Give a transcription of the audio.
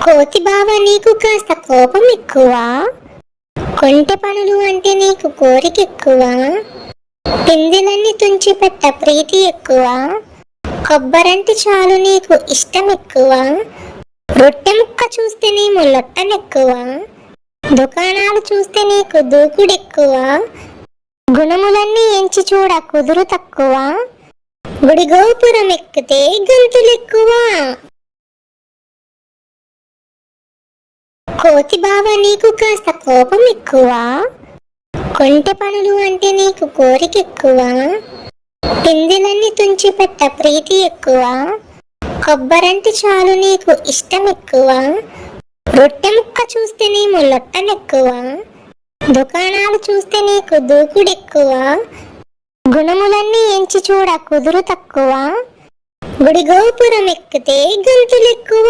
కోతి బావ నీకు కాస్త కోపం ఎక్కువ, కొంటె పనులు అంటే నీకు కోరిక ఎక్కువ, పిందెలన్నీ తుంచిపెట్ట ప్రీతి ఎక్కువ, కొబ్బరంటి చాలు నీకు ఇష్టం ఎక్కువ, రొట్టె ముక్క చూస్తే నీము లొట్టనెక్కువ, దుకాణాలు చూస్తే నీకు దూకుడెక్కువ, గుణములన్నీ ఎంచి చూడ కుదురు తక్కువ, గుడి గోపురం ఎక్కితే గంతులెక్కువ. కోతి బావ నీకు కాస్త కోపం ఎక్కువ, కొంటె పనులు అంటే నీకు కోరిక ఎక్కువ, పిందెలన్నీ తుంచిపెట్ట ప్రీతి ఎక్కువ, కొబ్బరంటి చాలు నీకు ఇష్టం ఎక్కువ, రొట్టె ముక్క చూస్తే నీము లొట్టనెక్కువ, దుకాణాలు చూస్తే నీకు దూకుడెక్కువ, గుణములన్నీ ఎంచి చూడ కుదురు తక్కువ, గుడి గోపురం ఎక్కితే గంతులెక్కువ.